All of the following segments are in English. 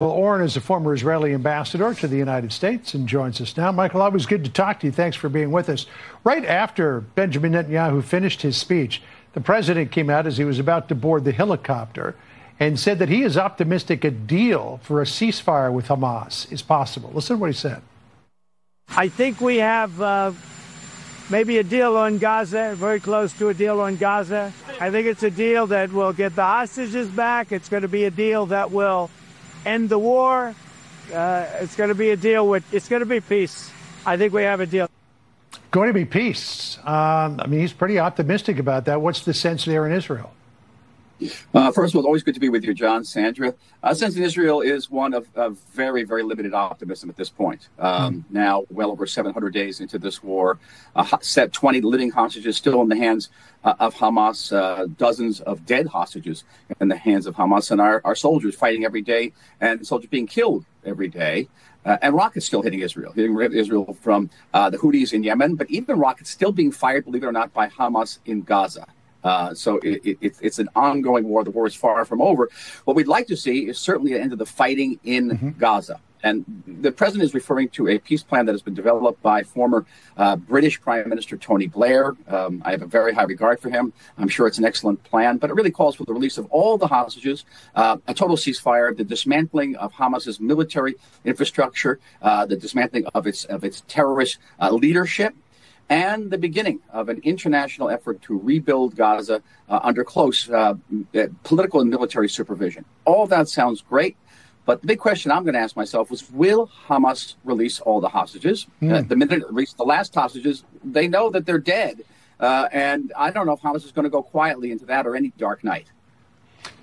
Well, Oren is a former Israeli ambassador to the United States and joins us now. Michael, always good to talk to you. Thanks for being with us. Right after Benjamin Netanyahu finished his speech, the president came out as he was about to board the helicopter and said that he is optimistic a deal for a ceasefire with Hamas is possible. Listen to what he said. I think we have maybe a deal on Gaza, very close to a deal on Gaza. I think it's a deal that will get the hostages back. It's going to be a deal that will end the war. It's going to be a deal it's going to be peace. I think we have a deal. Going to be peace. I mean, he's pretty optimistic about that. What's the sense there in Israel? First of all, it's always good to be with you, John. Sandra. Sense in Israel is one of very, very limited optimism at this point. Now, well over 700 days into this war, 20 living hostages still in the hands of Hamas, dozens of dead hostages in the hands of Hamas, and our soldiers fighting every day, and soldiers being killed every day. And rockets still hitting Israel from the Houthis in Yemen, but even rockets still being fired, believe it or not, by Hamas in Gaza. So it's an ongoing war. The war is far from over. What we'd like to see is certainly an end of the fighting in Gaza. And the president is referring to a peace plan that has been developed by former British Prime Minister Tony Blair. I have a very high regard for him. I'm sure it's an excellent plan, but it really calls for the release of all the hostages, a total ceasefire, the dismantling of Hamas's military infrastructure, the dismantling of its terrorist leadership, and the beginning of an international effort to rebuild Gaza under close political and military supervision. All of that sounds great, but the big question I'm going to ask myself was, will Hamas release all the hostages? The minute it released the last hostages, they know that they're dead, and I don't know if Hamas is going to go quietly into that or any dark night.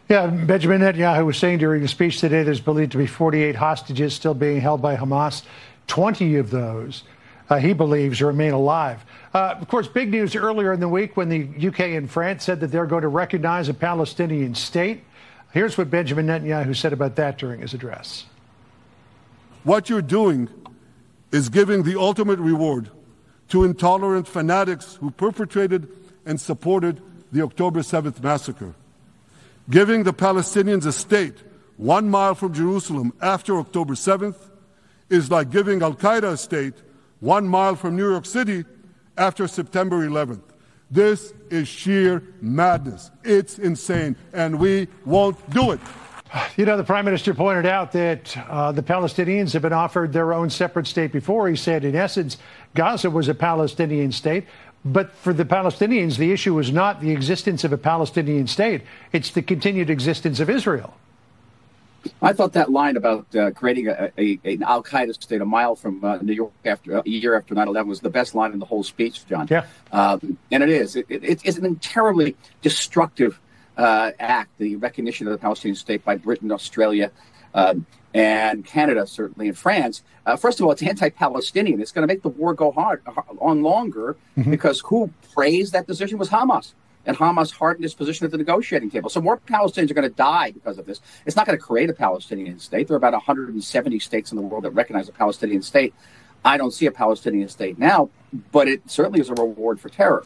Yeah, Benjamin Netanyahu was saying during a speech today there's believed to be 48 hostages still being held by Hamas. 20 of those he believes remain alive. Of course, big news earlier in the week when the UK and France said that they're going to recognize a Palestinian state. Here's what Benjamin Netanyahu said about that during his address. What you're doing is giving the ultimate reward to intolerant fanatics who perpetrated and supported the October 7th massacre. Giving the Palestinians a state 1 mile from Jerusalem after October 7th is like giving Al-Qaeda a state 1 mile from New York City after September 11th. This is sheer madness. It's insane, and we won't do it. You know, the Prime Minister pointed out that the Palestinians have been offered their own separate state before. He said, in essence, Gaza was a Palestinian state. But for the Palestinians, the issue is not the existence of a Palestinian state. It's the continued existence of Israel. I thought that line about creating an Al-Qaeda state a mile from New York after a year after 9/11 was the best line in the whole speech, John. Yeah. And it is. It's an terribly destructive act, the recognition of the Palestinian state by Britain, Australia, and Canada, certainly, and France. First of all, it's anti-Palestinian. It's going to make the war go on longer because who praised that decision was Hamas. And Hamas hardened its position at the negotiating table. So more Palestinians are going to die because of this. It's not going to create a Palestinian state. There are about 170 states in the world that recognize a Palestinian state. I don't see a Palestinian state now, but it certainly is a reward for terror.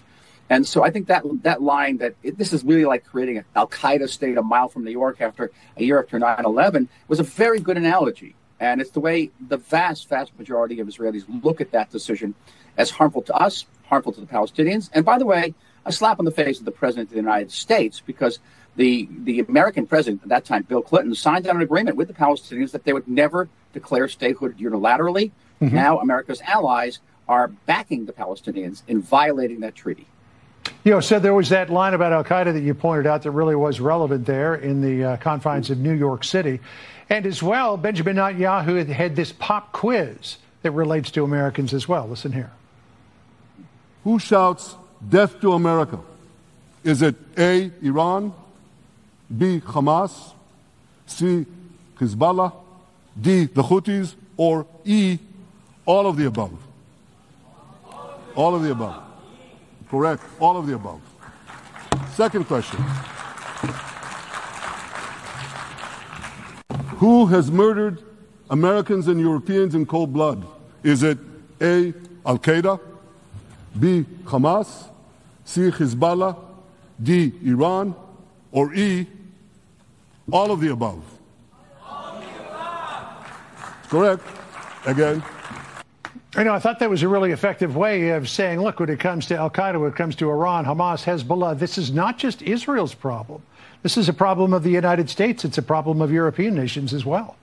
And so I think that line that this is really like creating an Al-Qaeda state a mile from New York after a year after 9/11 was a very good analogy. And it's the way the vast, vast majority of Israelis look at that decision as harmful to us, harmful to the Palestinians. And by the way, a slap on the face of the president of the United States, because the American president at that time, Bill Clinton, signed an agreement with the Palestinians that they would never declare statehood unilaterally. Now America's allies are backing the Palestinians in violating that treaty. You know, so there was that line about Al-Qaeda that you pointed out that really was relevant there in the confines of New York City. And as well, Benjamin Netanyahu had this pop quiz that relates to Americans as well. Listen here. Who shouts death to America? Is it A, Iran, B, Hamas, C, Hezbollah, D, the Houthis, or E, all of the above? All of the above. Correct. All of the above. Second question. Who has murdered Americans and Europeans in cold blood? Is it A, Al-Qaeda, B, Hamas, C, Hezbollah, D, Iran, or E, all of the above? Correct. Again. I thought that was a really effective way of saying, look, when it comes to al-Qaeda, when it comes to Iran, Hamas, Hezbollah, this is not just Israel's problem. This is a problem of the United States. It's a problem of European nations as well.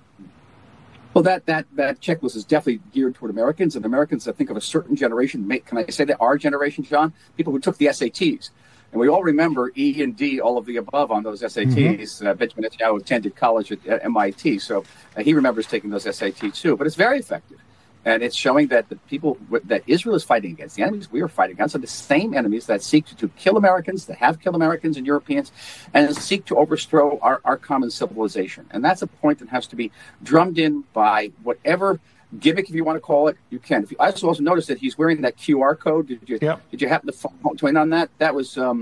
Well, that checklist is definitely geared toward Americans, and Americans that think of a certain generation. Can I say that our generation, John? People who took the SATs. And we all remember E and D, all of the above on those SATs. Mm-hmm. Benjamin Netanyahu attended college at MIT, so he remembers taking those SATs too. But it's very effective. And it's showing that the people that Israel is fighting against, the enemies we are fighting against, are the same enemies that seek to kill Americans, that have killed Americans and Europeans, and seek to overthrow our common civilization. And that's a point that has to be drummed in by whatever gimmick, if you want to call it, you can. I also noticed that he's wearing that QR code. Did you happen to point on that? That was, I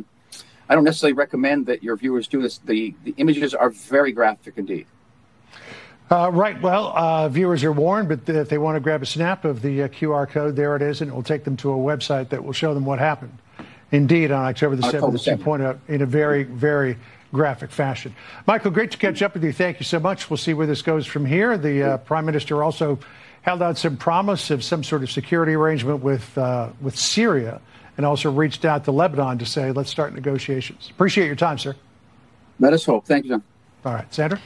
don't necessarily recommend that your viewers do this. The images are very graphic indeed. Right. Well, viewers are warned, but if they want to grab a snap of the QR code, there it is, and it will take them to a website that will show them what happened. Indeed, on October the 7th, as you pointed out, in a very, very graphic fashion. Michael, great to catch up with you. Thank you so much. We'll see where this goes from here. The Prime Minister also held out some promise of some sort of security arrangement with Syria, and also reached out to Lebanon to say, let's start negotiations. Appreciate your time, sir. Let us hope. Thank you, John. All right. Sandra?